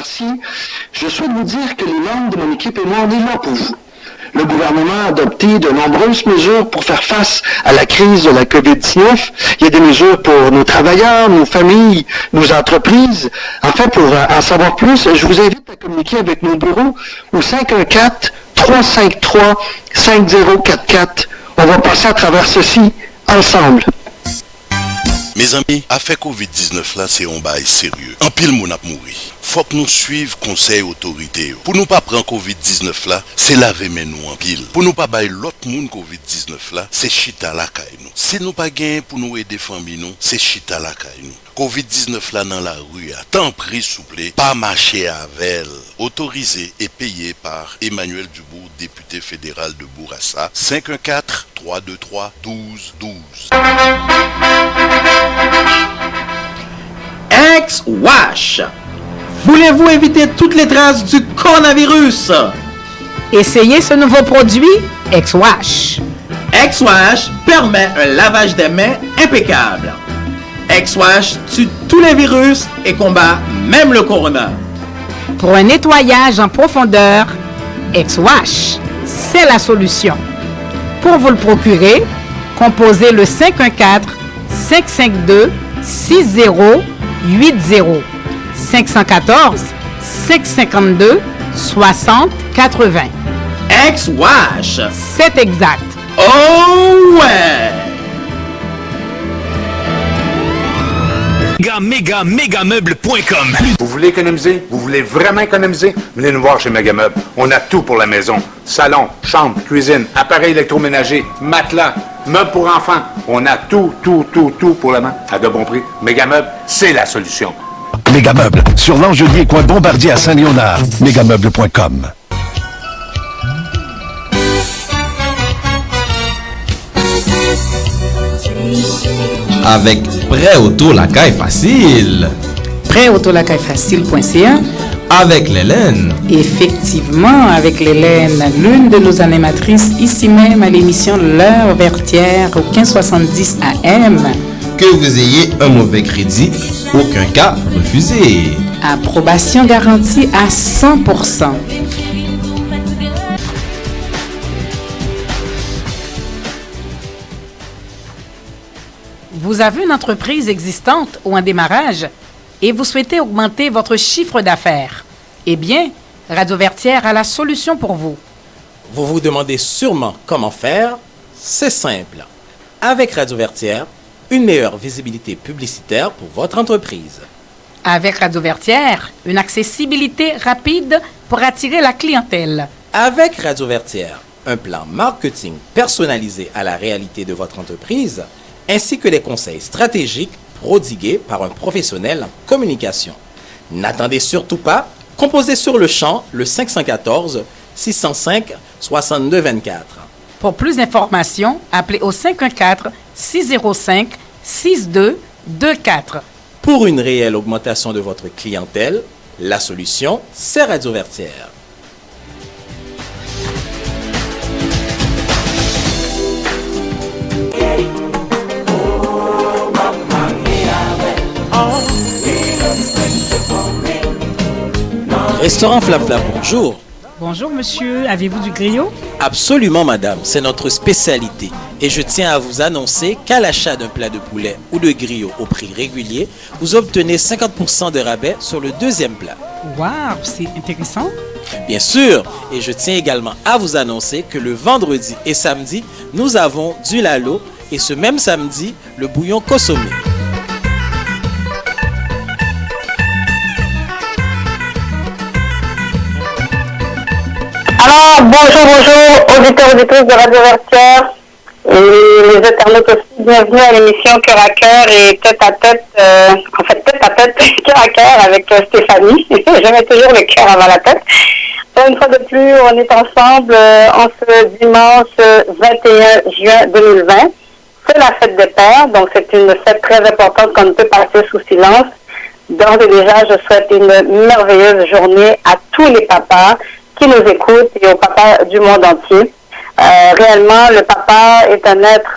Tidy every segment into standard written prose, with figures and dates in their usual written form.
merci. Je souhaite vous dire que les membres de mon équipe et moi, on est là pour vous. Le gouvernement a adopté de nombreuses mesures pour faire face à la crise de la COVID-19. Il y a des mesures pour nos travailleurs, nos familles, nos entreprises. Enfin, pour en savoir plus, je vous invite à communiquer avec nos bureaux au 514-353-5044. On va passer à travers ceci ensemble. Mes amis, affaire COVID-19 là, c'est un bail sérieux. En pile, mon a mouri. Faut que nous suivions conseil autorité. Pour nous pas prendre COVID-19 là, c'est laver mais nous en pile. Pour nous pas bailler l'autre monde COVID-19 là, c'est chita la caille nous. Si nous pas gain pour nous aider famille nous, c'est chita la caille nous. COVID-19 là dans la rue, tant pris souple, pas marcher avec elle. Autorisé et payé par Emmanuel Dubourg, député fédéral de Bourassa. 514-323-1212. Ex-Wash. Voulez-vous éviter toutes les traces du coronavirus? Essayez ce nouveau produit, Ex-Wash. Ex-Wash permet un lavage des mains impeccable. Ex-Wash tue tous les virus et combat même le corona. Pour un nettoyage en profondeur, Ex-Wash, c'est la solution. Pour vous le procurer, composez le 514-552-6080. 514-552-6080. Ex-Wash. C'est exact. Oh ouais! Megameuble.com. Vous voulez économiser? Vous voulez vraiment économiser? Venez nous voir chez Megameuble. On a tout pour la maison. Salon, chambre, cuisine, appareils électroménagers, matelas, meubles pour enfants. On a tout pour la main. À de bons prix. Megameuble, c'est la solution. Megameuble, sur l'Angelier, coin Bombardier à Saint-Léonard. Megameuble.com. Avec Prêt Auto La Caille Facile. Prêtautolacaillefacile.ca. Avec l'Hélène. Effectivement, avec l'Hélène, l'une de nos animatrices ici même à l'émission L'Heure Vertière au 1570 AM. Que vous ayez un mauvais crédit, aucun cas refusé. Approbation garantie à 100%. Vous avez une entreprise existante ou un démarrage et vous souhaitez augmenter votre chiffre d'affaires. Eh bien, Radio Vertière a la solution pour vous. Vous vous demandez sûrement comment faire? C'est simple. Avec Radio Vertière, une meilleure visibilité publicitaire pour votre entreprise. Avec Radio Vertière, une accessibilité rapide pour attirer la clientèle. Avec Radio Vertière, un plan marketing personnalisé à la réalité de votre entreprise, ainsi que les conseils stratégiques prodigués par un professionnel en communication. N'attendez surtout pas, composez sur le champ le 514-605-6224. Pour plus d'informations, appelez au 514-605-6224. Pour une réelle augmentation de votre clientèle, la solution, c'est Radio Vertière. Restaurant Flap Flap, bonjour. Bonjour monsieur, avez-vous du griot? Absolument madame, c'est notre spécialité. Et je tiens à vous annoncer qu'à l'achat d'un plat de poulet ou de griot au prix régulier, vous obtenez 50% de rabais sur le deuxième plat. Waouh, c'est intéressant. Bien sûr, et je tiens également à vous annoncer que le vendredi et samedi, nous avons du lalo et ce même samedi, le bouillon consommé. Alors, bonjour, auditeurs, auditrices de Radio Vertière et les internautes aussi, bienvenue à l'émission Cœur à Cœur et tête à tête, Cœur à Cœur avec Stéphanie. Je mets toujours le cœur avant la tête. Une fois de plus, on est ensemble en ce dimanche 21 juin 2020. C'est la fête des pères, donc c'est une fête très importante qu'on ne peut passer sous silence. D'ores et déjà, je souhaite une merveilleuse journée à tous les papas qui nous écoutent et aux papas du monde entier. Réellement, le papa est un être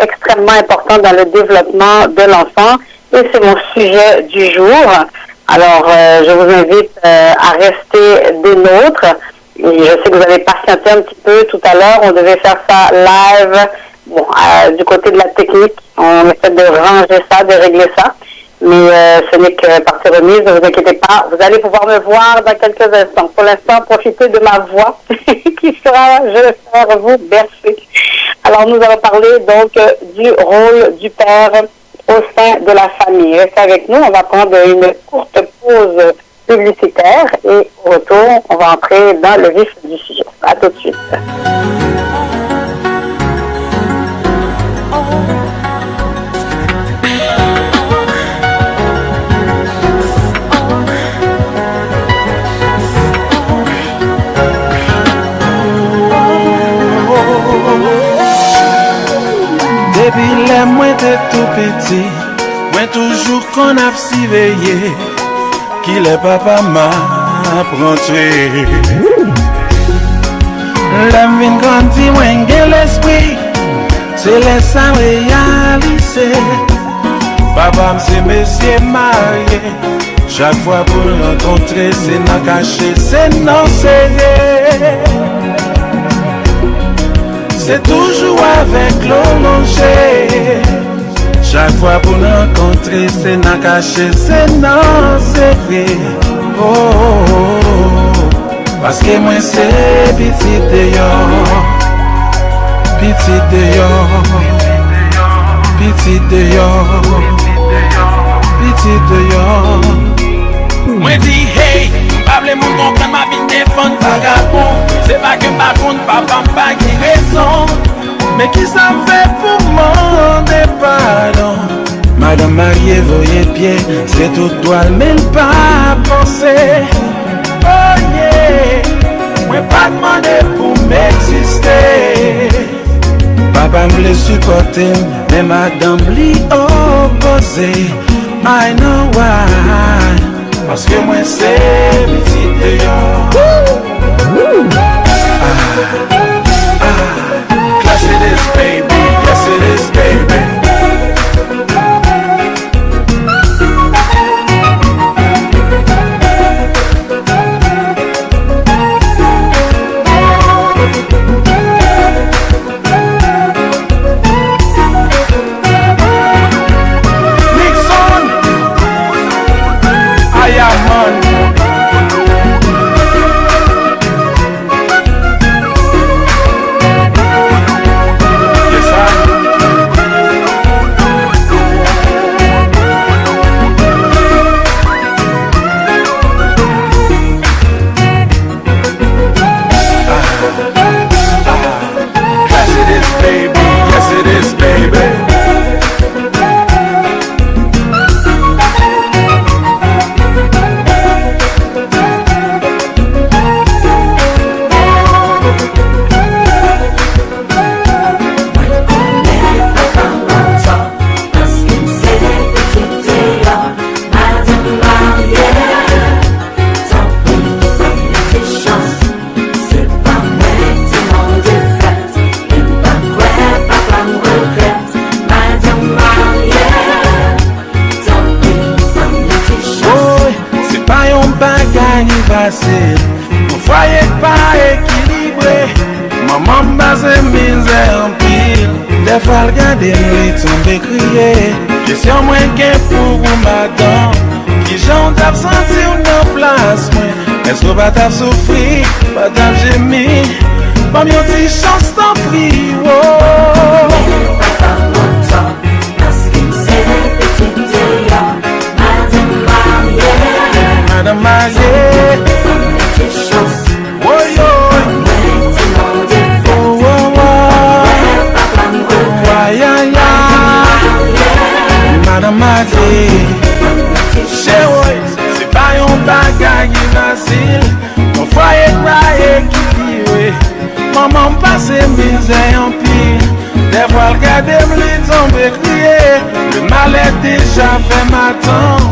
extrêmement important dans le développement de l'enfant et c'est mon sujet du jour. Alors, je vous invite à rester des nôtres. Et je sais que vous avez patienté un petit peu tout à l'heure. On devait faire ça live. Bon, du côté de la technique, on essaie de ranger ça, de régler ça. Mais ce n'est que partie remise, ne vous inquiétez pas. Vous allez pouvoir me voir dans quelques instants. Pour l'instant, profitez de ma voix qui sera, je l'espère, vous bercer. Alors, nous allons parler donc du rôle du père au sein de la famille. Restez avec nous, on va prendre une courte pause publicitaire et au retour, on va entrer dans le vif du sujet. À tout de suite. Depuis les moins t'es tout petit, moi toujours qu'on a si veillé, qu'il est papa m'a pronté. L'homme vient grandir, moi j'ai l'esprit, c'est laissé réaliser. Papa c'est monsieur marié, chaque fois pour le rencontrer, c'est non caché, c'est non serré. C'est toujours avec l'eau manger. Chaque fois pour nous rencontrer, c'est non caché, c'est non serré. Oh, oh, oh. Parce que moi c'est petit dehors, petit dehors, petit dehors, petit dehors. Moi dis hey, pas les moun comprendre ma vie défendre vagabond. C'est pas que ma compte papa pas qui raison, mais qui ça fait pour demander pardon. Madame mariée voyez pied, c'est tout toi même pas penser. Oh yeah, moi pas demander pour m'exister. Papa me le supporter, mais madame lui opposer. I know why. Parce que moi c'est petit dehors. Yes it is baby, yes it is baby. Nixon, I am on. Mon foyer pas équilibré, maman base misère en pile. Des fois regarder lui tomber crier. Question moins qu'un pour madame qui j'en tape sentir nos place. Est-ce que pas t'as souffrir, pas t'as gémir, pas mieux t'y chance t'en prie. Madame mariée, oh yo, oh oh oh, aïe aïe aïe. Madame mariée, c'est pas un bagage facile. Mon foyer pas équilibré, maman passe misère en pile. Des fois regarder me tomber crier. Le mal est déjà fait m'attendre.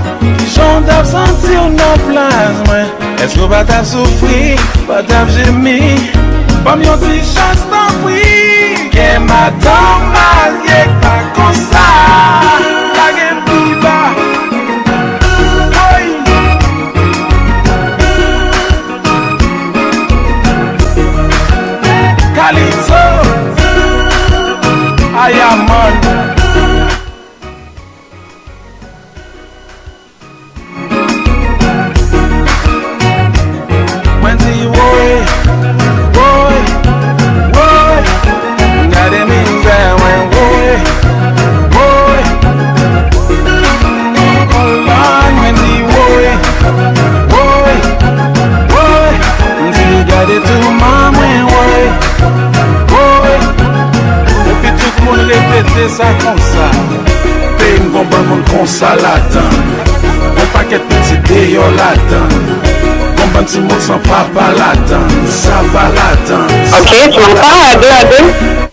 J'en dois sentir nos places. Est-ce que pas t'as souffrir, pas t'as gémi, pas mieux t'y chance t'en prie. Que madame mariée pas comme ça. La game plus bas. ça l'attend. Un paquet de petits déos l'attend. Mon bon petit monde sans papa l'attend. Ça va l'attendre. Ok, tu m'entends à deux?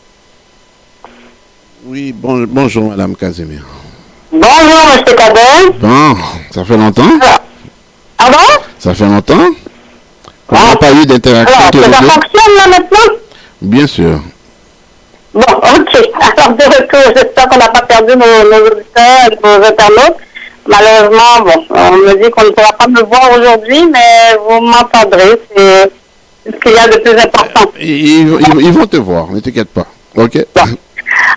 Oui, bonjour Madame Casimir. Bonjour, monsieur Cadet. Bon, ça fait longtemps? Pardon? Ça fait longtemps? On n'a pas eu d'interaction. Alors, ça fonctionne là maintenant? Bien sûr. Bon, ok. Alors, de retour, j'espère qu'on n'a pas perdu nos auditeurs, nos internautes. Malheureusement, bon, on me dit qu'on ne pourra pas me voir aujourd'hui, mais vous m'entendrez. C'est ce qu'il y a de plus important. Ils vont te voir, ne t'inquiète pas. Ok? Bon.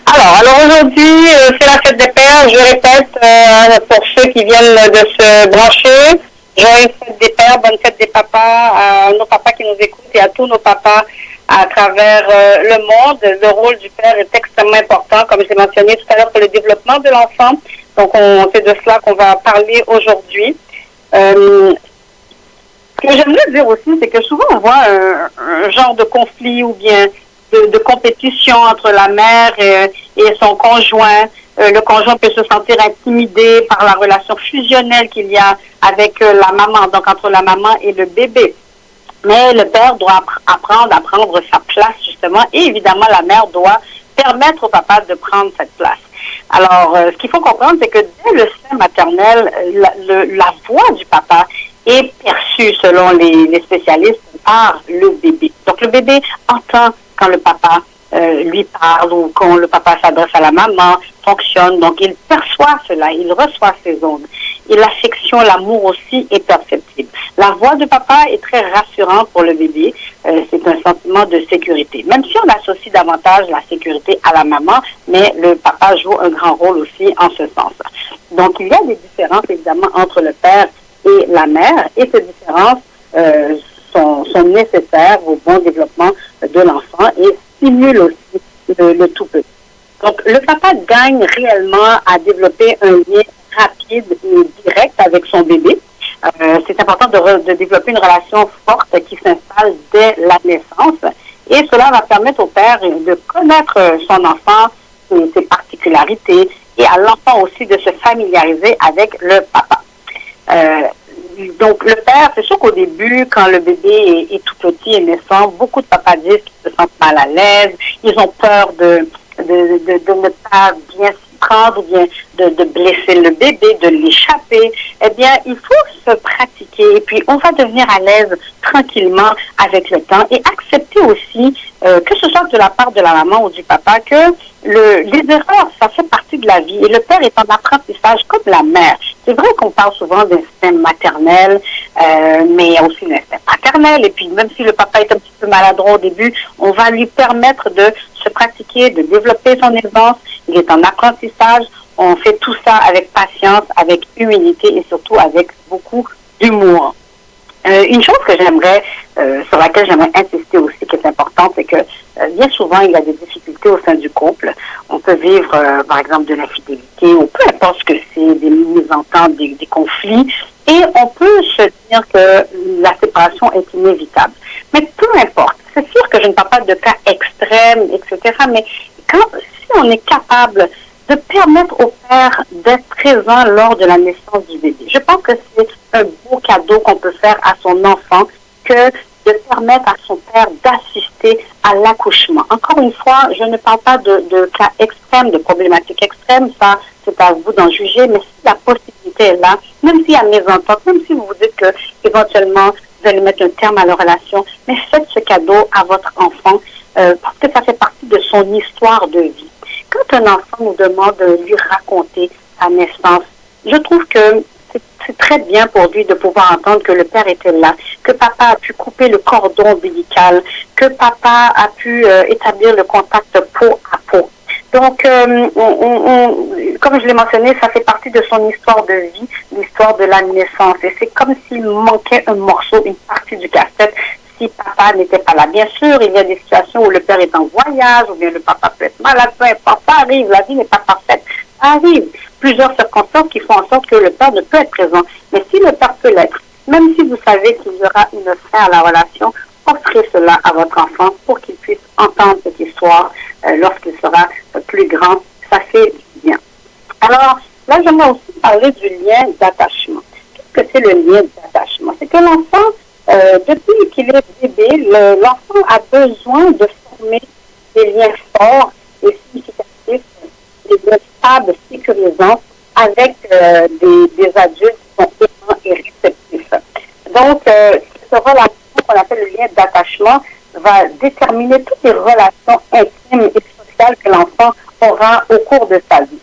Alors aujourd'hui, c'est la fête des pères. Je répète, pour ceux qui viennent de se brancher, joyeuse fête des pères, bonne fête des papas, à nos papas qui nous écoutent et à tous nos papas à travers le monde. Le rôle du père est extrêmement important, comme je l'ai mentionné tout à l'heure, pour le développement de l'enfant. Donc, c'est de cela qu'on va parler aujourd'hui. Ce que j'aimerais dire aussi, c'est que souvent on voit un genre de conflit ou bien de compétition entre la mère et son conjoint. Le conjoint peut se sentir intimidé par la relation fusionnelle qu'il y a avec la maman, donc entre la maman et le bébé. Mais le père doit apprendre à prendre sa place, justement, et évidemment, la mère doit permettre au papa de prendre cette place. Alors, ce qu'il faut comprendre, c'est que dès le sein maternel, la voix du papa est perçue, selon les spécialistes, par le bébé. Donc, le bébé entend quand le papa lui parle ou quand le papa s'adresse à la maman, fonctionne. Donc, il perçoit cela, il reçoit ces ondes. Et l'affection, l'amour aussi est perceptible. La voix de papa est très rassurante pour le bébé. C'est un sentiment de sécurité. Même si on associe davantage la sécurité à la maman, mais le papa joue un grand rôle aussi en ce sens. Donc, il y a des différences, évidemment, entre le père et la mère. Et ces différences sont nécessaires au bon développement de l'enfant et stimulent aussi le tout petit. Donc, le papa gagne réellement à développer un lien rapide et direct avec son bébé. C'est important de développer une relation forte qui s'installe dès la naissance. Et cela va permettre au père de connaître son enfant, ses particularités, et à l'enfant aussi de se familiariser avec le papa. Donc, le père, c'est sûr qu'au début, quand le bébé est tout petit et naissant, beaucoup de papas disent qu'ils se sentent mal à l'aise, ils ont peur de ne pas bien s'y prendre ou bien de blesser le bébé, de l'échapper. Eh bien, il faut se pratiquer et puis on va devenir à l'aise tranquillement avec le temps et accepter aussi, que ce soit de la part de la maman ou du papa, que les erreurs, ça fait partie de la vie et le père est en apprentissage comme la mère. C'est vrai qu'on parle souvent d'instinct maternel, mais il y a aussi l'instinct paternel. Et puis, même si le papa est un petit peu maladroit au début, on va lui permettre de se pratiquer, de développer son aisance. Il est en apprentissage. On fait tout ça avec patience, avec humilité et surtout avec beaucoup d'humour. Une chose que j'aimerais, sur laquelle j'aimerais insister aussi, qui est importante, c'est que bien souvent, il y a des difficultés au sein du couple. On peut vivre, par exemple, de l'infidélité ou peu importe ce que c'est, des mésententes, des conflits, et on peut se dire que la séparation est inévitable. Mais peu importe. C'est sûr que je ne parle pas de cas extrêmes, etc., mais si on est capable de permettre au père d'être présent lors de la naissance du bébé. Je pense que c'est un beau cadeau qu'on peut faire à son enfant que de permettre à son père d'assister à l'accouchement. Encore une fois, je ne parle pas de cas extrêmes, de problématiques extrêmes, ça c'est à vous d'en juger, mais si la possibilité est là, même s'il y a mésentente, même si vous vous dites que éventuellement vous allez mettre un terme à la relation, mais faites ce cadeau à votre enfant parce que ça fait partie de son histoire de vie. Quand un enfant nous demande de lui raconter sa naissance, je trouve que c'est très bien pour lui de pouvoir entendre que le père était là, que papa a pu couper le cordon ombilical, que papa a pu établir le contact peau à peau. Donc, comme je l'ai mentionné, ça fait partie de son histoire de vie, l'histoire de la naissance. Et c'est comme s'il manquait un morceau, une partie du casse-tête, si papa n'était pas là. Bien sûr, il y a des situations où le père est en voyage, ou bien le papa peut être malade, peu importe, ça arrive, la vie n'est pas parfaite. Ça arrive. Plusieurs circonstances qui font en sorte que le père ne peut être présent. Mais si le père peut l'être, même si vous savez qu'il y aura une fin à la relation, offrez cela à votre enfant pour qu'il puisse entendre cette histoire lorsqu'il sera plus grand. Ça fait du bien. Alors, là, j'aimerais aussi parler du lien d'attachement. Qu'est-ce que c'est le lien d'attachement? C'est que l'enfant, depuis qu'il est bébé, l'enfant a besoin de former des liens forts et significatifs, des liens stables, sécurisants, avec des adultes qui sont aimants et réceptifs. Donc, cette relation qu'on appelle le lien d'attachement va déterminer toutes les relations intimes et sociales que l'enfant aura au cours de sa vie.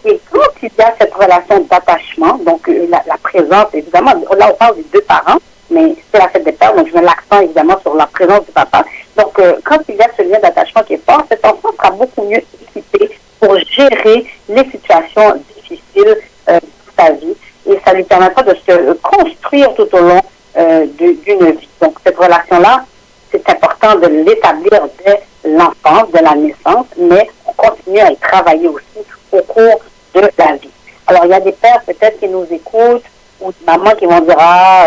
Et quand il y a cette relation d'attachement, donc la présence, évidemment, là on parle des deux parents, mais c'est la fête des pères, donc je mets l'accent évidemment sur la présence du papa. Donc quand il y a ce lien d'attachement qui est fort, cet enfant sera beaucoup mieux équipé pour gérer les situations difficiles de sa vie et ça lui permettra de se construire tout au long d'une vie. Donc cette relation-là, c'est important de l'établir dès l'enfance, de la naissance, mais on continue à y travailler aussi au cours de la vie. Alors, il y a des pères peut-être qui nous écoutent ou des mamans qui vont dire « Ah,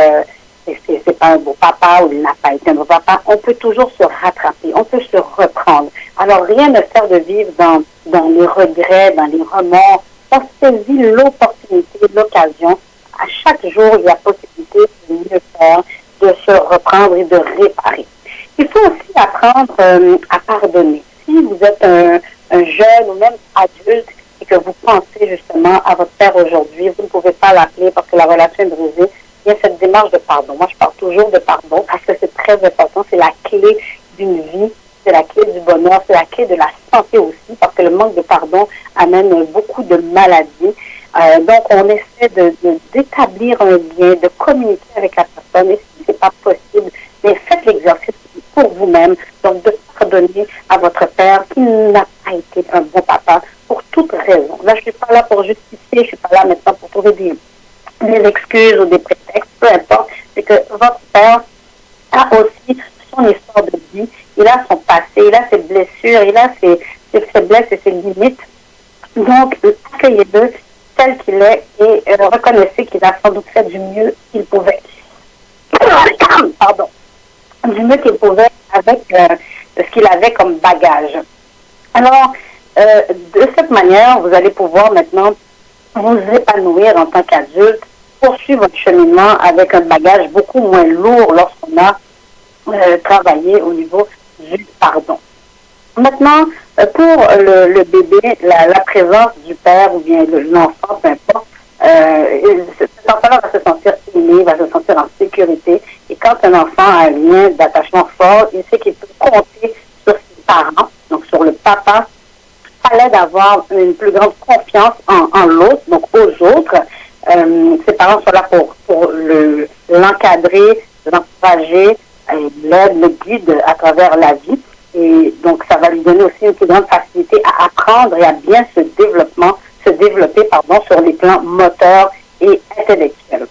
c'est pas un beau papa » ou « Il n'a pas été un beau papa ». On peut toujours se rattraper, on peut se reprendre. Alors, rien ne sert de vivre dans les regrets, dans les remords. On saisit l'opportunité, l'occasion. À chaque jour, il y a possibilité de mieux faire, de se reprendre et de réparer. Il faut aussi apprendre à pardonner. Si vous êtes un jeune ou même adulte et que vous pensez justement à votre père aujourd'hui, vous ne pouvez pas l'appeler parce que la relation est brisée, il y a cette démarche de pardon. Moi, je parle toujours de pardon parce que c'est très important. C'est la clé d'une vie, c'est la clé du bonheur, c'est la clé de la santé aussi parce que le manque de pardon amène beaucoup de maladies. Donc, on essaie d'établir un lien, de communiquer avec la personne. Et si ce n'est pas possible, mais faites l'exercice pour vous-même, donc de pardonner à votre père qui n'a pas été un bon papa pour toute raison. Là, je ne suis pas là pour justifier, je ne suis pas là maintenant pour trouver des excuses ou des prétextes, peu importe. C'est que votre père a aussi son histoire de vie, il a son passé, il a ses blessures, il a ses faiblesses et ses limites. Donc, accueillez-le tel qu'il est et reconnaissez qu'il a sans doute fait du mieux qu'il pouvait. Pardon. Du mieux qu'il pouvait avec ce qu'il avait comme bagage. Alors, de cette manière, vous allez pouvoir maintenant vous épanouir en tant qu'adulte, poursuivre votre cheminement avec un bagage beaucoup moins lourd lorsqu'on a travaillé au niveau du pardon. Maintenant, pour le bébé, la présence du père ou bien de l'enfant, peu importe, cet enfant-là va se sentir aimé, va se sentir en sécurité. Et quand un enfant a un lien d'attachement fort, il sait qu'il peut compter sur ses parents, donc sur le papa. Ça l'aide à avoir une plus grande confiance en l'autre, donc aux autres. Ses parents sont là pour l'encadrer, l'encourager, l'aide, le guide à travers la vie. Et donc, ça va lui donner aussi une plus grande facilité à apprendre et à bien se développer sur les plans moteurs et intellectuels.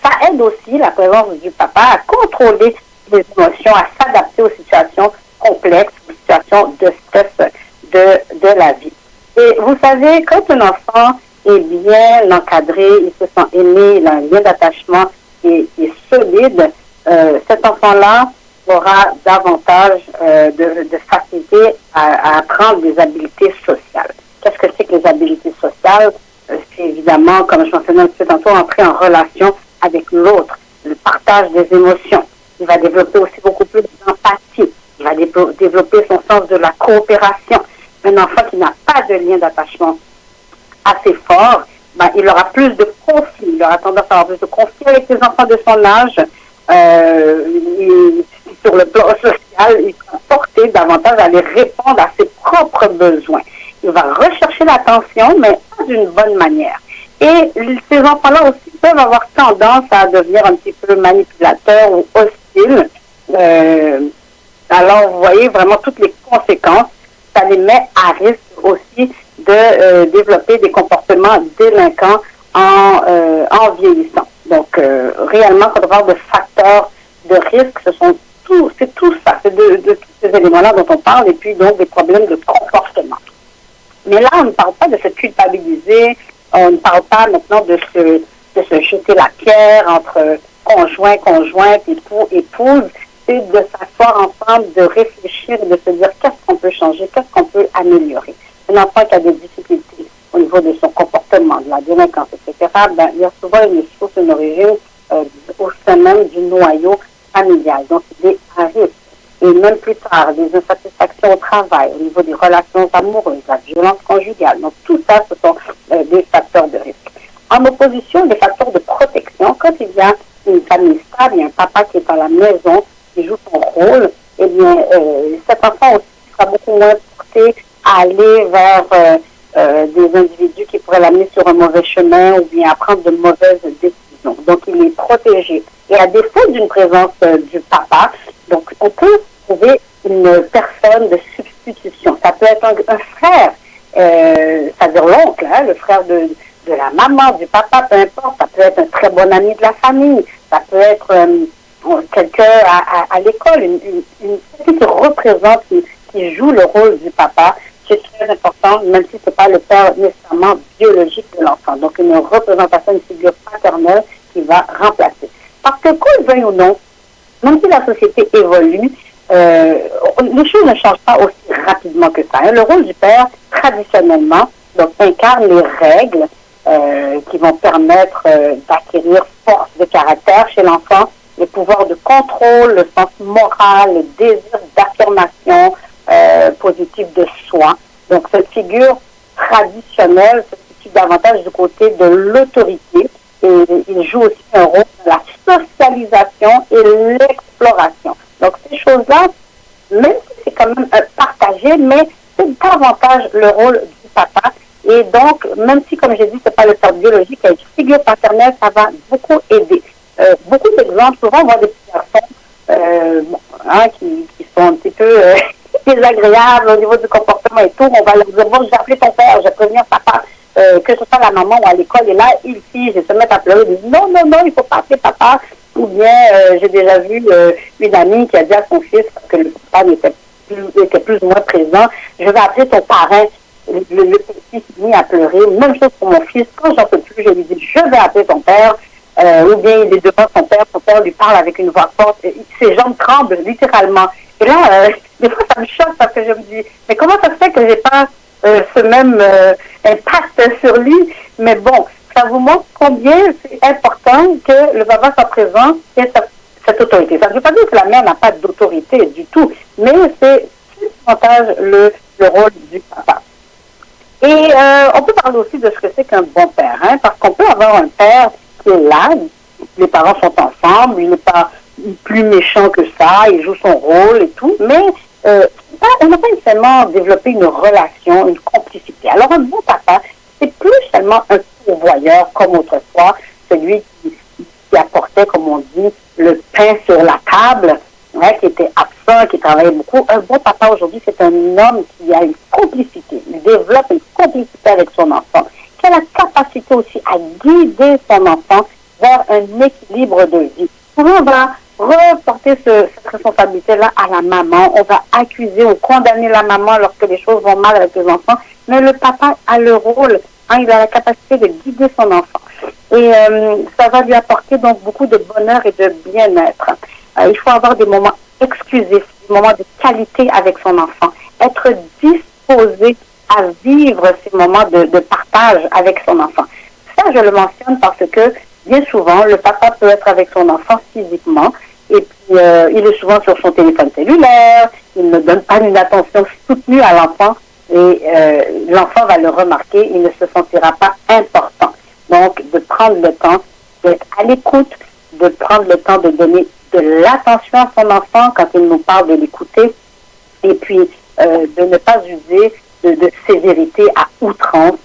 Ça aide aussi la présence du papa à contrôler les émotions, à s'adapter aux situations complexes, aux situations de stress de la vie. Et vous savez, quand un enfant est bien encadré, il se sent aimé, il a un lien d'attachement qui est solide, cet enfant-là aura davantage de facilité à apprendre des habiletés sociales. Qu'est-ce que c'est que les habiletés sociales? C'est évidemment, comme je mentionnais un petit peu tantôt, entrer en relation avec l'autre, le partage des émotions. Il va développer aussi beaucoup plus d'empathie. Il va développer son sens de la coopération. Un enfant qui n'a pas de lien d'attachement assez fort, il aura plus de conflits. Il aura tendance à avoir plus de conflits avec les enfants de son âge. Sur le plan social, il sera porté davantage à aller répondre à ses propres besoins. Il va rechercher l'attention, mais pas d'une bonne manière. Et ces enfants-là aussi peuvent avoir tendance à devenir un petit peu manipulateurs ou hostiles. Alors, vous voyez vraiment toutes les conséquences. Ça les met à risque aussi de développer des comportements délinquants en vieillissant. Donc, réellement, quand on parle de facteurs de risque, c'est tout ça, c'est de tous ces éléments-là dont on parle, et puis donc des problèmes de comportement. Mais là, on ne parle pas de se culpabiliser, on ne parle pas maintenant de se jeter la pierre entre conjoint, conjointe, époux, épouse. C'est de s'asseoir ensemble, de réfléchir et de se dire qu'est-ce qu'on peut changer, qu'est-ce qu'on peut améliorer. Un enfant qui a des difficultés au niveau de son comportement, de la la délinquance, etc., il y a souvent une source, une origine au sein même du noyau familial. Donc, il est à risque. Et même plus tard, des insatisfactions au travail, au niveau des relations amoureuses, la violence conjugale. Donc, tout ça, ce sont des facteurs de risque. En opposition, des facteurs de protection, quand il y a une famille stable, il y a un papa qui est à la maison, qui joue son rôle, eh bien, cet enfant aussi sera beaucoup moins porté à aller vers des individus qui pourraient l'amener sur un mauvais chemin ou bien à prendre de mauvaises décisions. Donc, il est protégé. Et à défaut d'une présence du papa, donc, on peut trouver une personne de substitution. Ça peut être un frère, c'est-à-dire l'oncle, hein, le frère de la maman, du papa, peu importe. Ça peut être un très bon ami de la famille. Ça peut être quelqu'un à l'école, une personne qui représente, qui joue le rôle du papa. C'est très important, même si ce n'est pas le père nécessairement biologique de l'enfant. Donc, une représentation, une figure paternelle qui va remplacer. Parce que, qu'on le veuille ou non, même si la société évolue, les choses ne changent pas aussi rapidement que ça. Hein. Le rôle du père, traditionnellement, donc, incarne les règles qui vont permettre d'acquérir force de caractère chez l'enfant, le pouvoir de contrôle, le sens moral, le désir d'affirmation positive de soi. Donc, cette figure traditionnelle se situe davantage du côté de l'autorité et il joue aussi un rôle dans la socialisation et l'exploration. Donc, ces choses-là, même si c'est quand même partagé, mais c'est davantage le rôle du papa. Et donc, même si, comme j'ai dit, c'est pas le père biologique, avec figure paternelle, ça va beaucoup aider. Beaucoup d'exemples, souvent on voit des petits garçons qui sont un petit peu désagréables au niveau du comportement et tout. On va leur dire, bon, j'ai appelé ton père, je vais prévenir papa, que ce soit la maman ou à l'école, et là, ils figent et se mettent à pleurer, ils disent, non, il ne faut pas appeler papa. Ou bien, j'ai déjà vu une amie qui a dit à son fils, parce que le papa était plus ou moins présent, je vais appeler ton parrain. Le petit s'est mis à pleurer. Même chose pour mon fils. Quand j'en peux plus, je lui dis, je vais appeler ton père. Ou bien il est devant son père lui parle avec une voix forte. Ses jambes tremblent, littéralement. Et là, des fois, ça me choque parce que je me dis, mais comment ça se fait que j'ai pas ce même impact sur lui? Mais bon, ça vous montre combien c'est important que le papa soit présent et cette autorité. Ça ne veut pas dire que la mère n'a pas d'autorité du tout, mais c'est davantage le rôle du papa. Et on peut parler aussi de ce que c'est qu'un bon père, hein, parce qu'on peut avoir un père qui est là, les parents sont ensemble, il n'est pas plus méchant que ça, il joue son rôle et tout, mais on n'a pas nécessairement développé une relation, une complicité. Alors un bon papa, c'est plus seulement un pourvoyeur comme autrefois, celui qui apportait, comme on dit, le pain sur la table, ouais, qui était absent, qui travaillait beaucoup. Un bon papa aujourd'hui, c'est un homme qui a une complicité, il développe une complicité avec son enfant, qui a la capacité aussi à guider son enfant vers un équilibre de vie. Souvent, on va reporter cette responsabilité-là à la maman, on va accuser ou condamner la maman lorsque les choses vont mal avec les enfants, mais le papa a le rôle, hein, il a la capacité de guider son enfant. Et ça va lui apporter donc beaucoup de bonheur et de bien-être. Il faut avoir des moments exclusifs, des moments de qualité avec son enfant, être disposé à vivre ces moments de partage avec son enfant. Ça, je le mentionne parce que bien souvent, le papa peut être avec son enfant physiquement et puis il est souvent sur son téléphone cellulaire, il ne donne pas une attention soutenue à l'enfant et l'enfant va le remarquer, il ne se sentira pas important. Donc, de prendre le temps d'être à l'écoute, de prendre le temps de donner de l'attention à son enfant quand il nous parle de l'écouter et puis de ne pas user de sévérité à outrance,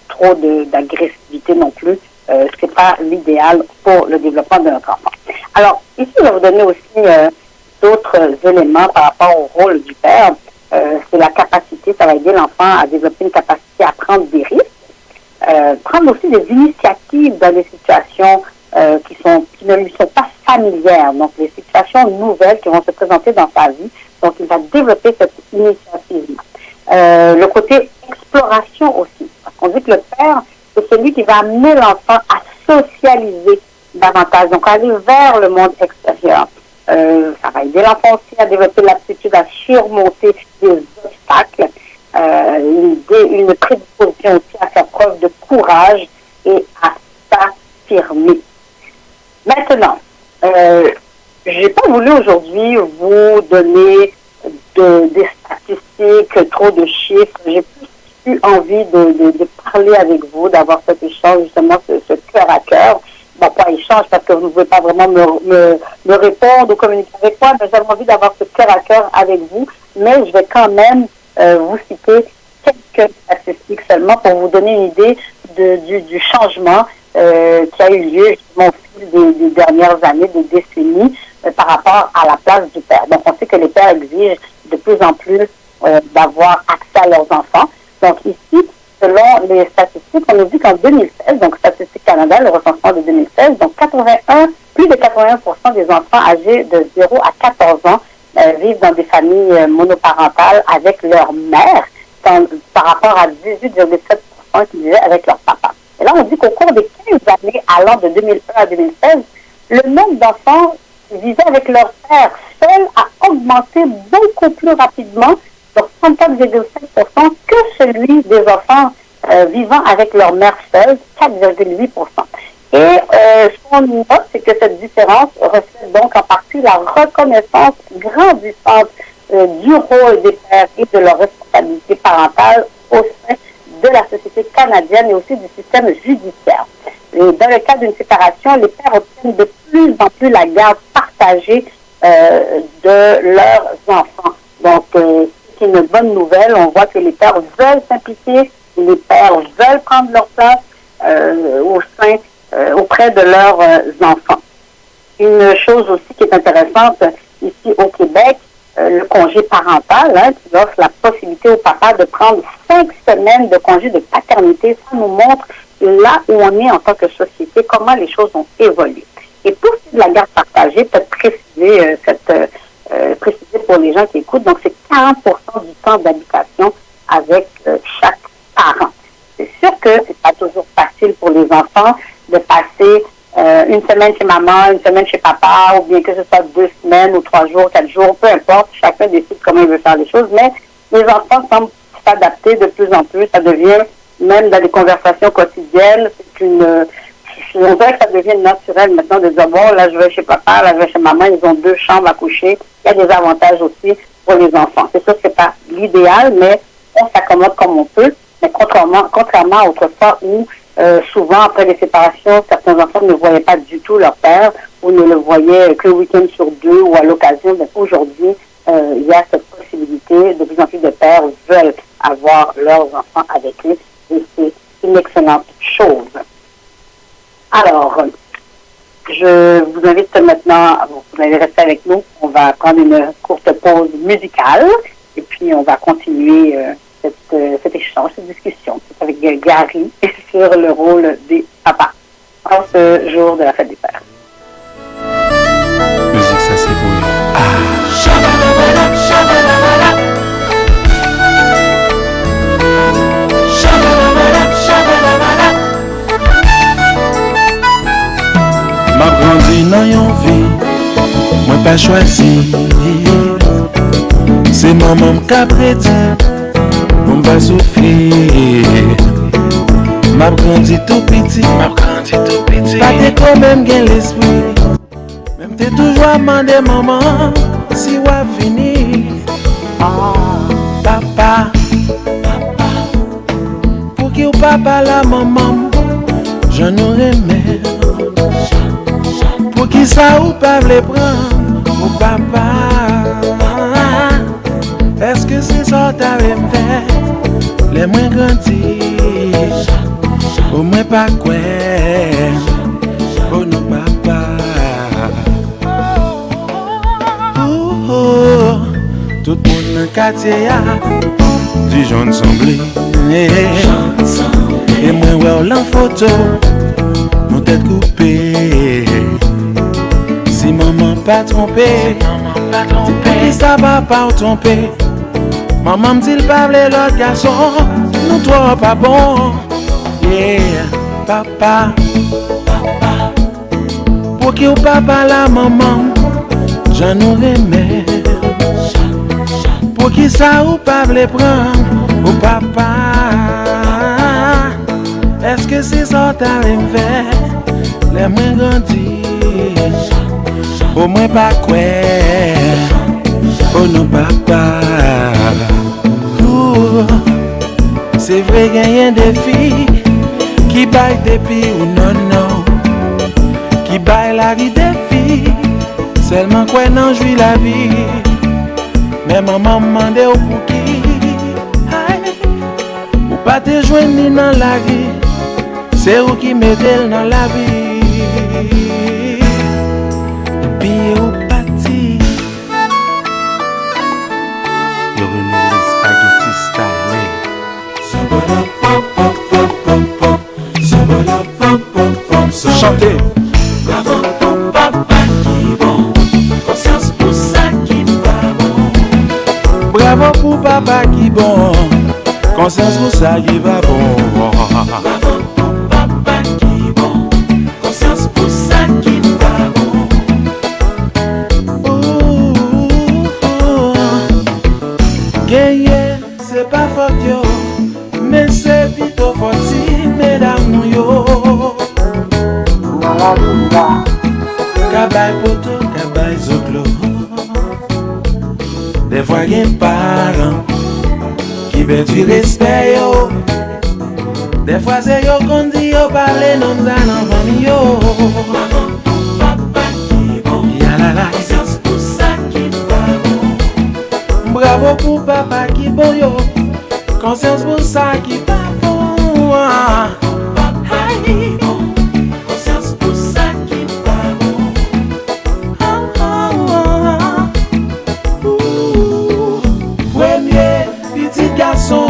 trop d'agressivité non plus. C'est pas l'idéal pour le développement de notre enfant. Alors, ici, je vais vous donner aussi d'autres éléments par rapport au rôle du père. C'est la capacité, ça va aider l'enfant à développer une capacité à prendre des risques, prendre aussi des initiatives dans des situations qui ne lui sont pas familières, donc les situations nouvelles qui vont se présenter dans sa vie. Donc, il va développer cette initiative. Le côté exploration aussi. Parce qu'on dit que le père, c'est celui qui va amener l'enfant à socialiser davantage, donc aller vers le monde extérieur. Ça va aider l'enfant aussi à développer l'aptitude à surmonter des obstacles, une prédisposition aussi à faire preuve de courage et à s'affirmer. Maintenant, j'ai pas voulu aujourd'hui vous donner des statistiques, trop de chiffres. J'ai plus eu envie de parler avec vous, d'avoir cet échange, justement, ce cœur à cœur. Bon, pas échange parce que vous ne pouvez pas vraiment me répondre ou communiquer avec moi, mais j'avais envie d'avoir ce cœur à cœur avec vous. Mais je vais quand même vous citer quelques statistiques seulement pour vous donner une idée du changement qui a eu lieu justement au fil des dernières années, des décennies, par rapport à la place du père. Donc, on sait que les pères exigent de plus en plus d'avoir accès à leurs enfants. Donc, ici, selon les statistiques, on nous dit qu'en 2016, donc Statistique Canada, le recensement de 2016, donc plus de 81% des enfants âgés de 0 à 14 ans vivent dans des familles monoparentales avec leur mère, par rapport à 18,7% qui vivaient avec leur papa. Et là, on dit qu'au cours des 15 années allant de 2001 à 2016, le nombre d'enfants vivant avec leur père seul a augmenté beaucoup plus rapidement, donc 34,5%, que celui des enfants vivant avec leur mère seule, 4,8%. Et ce qu'on note, c'est que cette différence reflète donc en partie la reconnaissance grandissante du rôle des pères et de leur responsabilité parentale au sein de la société canadienne et aussi du système judiciaire. Et dans le cas d'une séparation, les pères obtiennent de plus en plus la garde partagée de leurs enfants. Donc, c'est une bonne nouvelle. On voit que les pères veulent s'impliquer, les pères veulent prendre leur place auprès de leurs enfants. Une chose aussi qui est intéressante ici au Québec, le congé parental, qui offre la possibilité au papa de prendre 5 semaines de congé de paternité. Ça nous montre là où on est en tant que société, comment les choses ont évolué. Et pour ce qui est de la garde partagée, peut-être préciser pour les gens qui écoutent, donc c'est 40% du temps d'habitation avec chaque parent. C'est sûr que c'est pas toujours facile pour les enfants de passer une semaine chez maman, une semaine chez papa, ou bien que ce soit 2 semaines ou 3 jours, 4 jours, peu importe, chacun décide comment il veut faire les choses, mais les enfants semblent s'adapter de plus en plus, ça devient, même dans les conversations quotidiennes, on dirait que ça devient naturel maintenant de dire, bon, là je vais chez papa, là je vais chez maman, ils ont 2 chambres à coucher, il y a des avantages aussi pour les enfants. C'est sûr que c'est pas l'idéal, mais on s'accommode comme on peut, mais contrairement à autrefois où souvent, après les séparations, certains enfants ne voyaient pas du tout leur père ou ne le voyaient que le week-end sur 2 ou à l'occasion. Mais aujourd'hui, il y a cette possibilité. De plus en plus de pères veulent avoir leurs enfants avec eux et c'est une excellente chose. Alors, je vous invite maintenant, vous allez rester avec nous. On va prendre une courte pause musicale et puis on va continuer cet échange, cette discussion avec Gary sur le rôle des papas en ce jour de la fête des pères. Musique, ça c'est beau. M'a grandi dans yon vie, moi pas choisi. C'est maman qui prédit. On va souffrir. M'a grandi tout petit. Pas t'es quand même gain l'esprit. Même t'es toujours demandé maman si on va finir. Papa, pour qui ou papa la maman, j'en aurais aimé. Pour qui ça ou pas le prendre au papa. Est-ce que c'est ça t'as fait? Les moins grandis, au moins pas quoi. Oh non papa. Tout le monde dans le quartier a du jaune semblé. Et moi ouais en photo, mon tête coupée. Si maman pas trompé, dis ça va pas tromper. Maman me dit le pas l'autre garçon, nous trois pas bon. Yeah, papa. Pour qui ou papa la maman, j'en aurais aimé. Pour qui ça ou pas le prendre, ou papa. Est-ce que c'est ça t'as fait? Les moins grandis, au moins pas quoi, oh non papa. C'est vrai qu'il y a des filles qui baillent des filles ou non non, qui baillent la vie des filles, seulement quoi non jouit la vie. Mais maman m'a demandé au pour qui, ou pas te joindre ni dans la vie, c'est où qui m'aide dans la vie. Puis au parti, yo renou les spaghetti style. Chantez. Bravo pour papa qui bon, conscience pour ça qui va bon. Bravo pour papa qui bon, conscience pour ça qui va bon. Bravo pour papa qui bon, conscience pour ça qui va bon. Gagner, c'est pas faute yo, mais c'est plutôt faute mesdames nous yo. Kabay poto, kabay zoklo. Des fois y'a parents qui veulent du respect yo. Des fois c'est yo qu'on dit yo parler non d'un enfant yo. Papa qui bon, Yalala, conscience pour ça qui va bon. bravo pour papa qui bon yo, conscience pour ça qui va bon. Papa qui bon, conscience pour ça qui va bon. Premier petit garçon,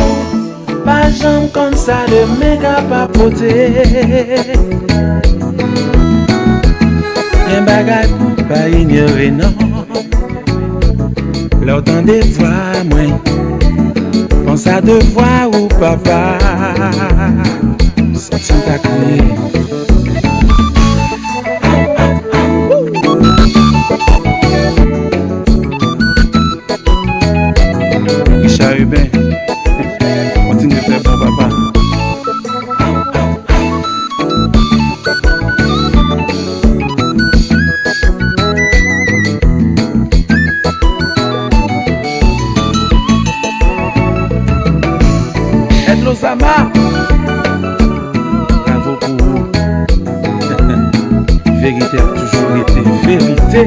pas jambe comme ça de méga papoter. Y'a bagay pour pas ignorer non. L'autant des voix moins, pense à deux voix ou papa. C'est ta crié. Richard Hubert, continue de faire bon papa. Edlo Sama, bravo pour vous. Vérité a toujours été vérité.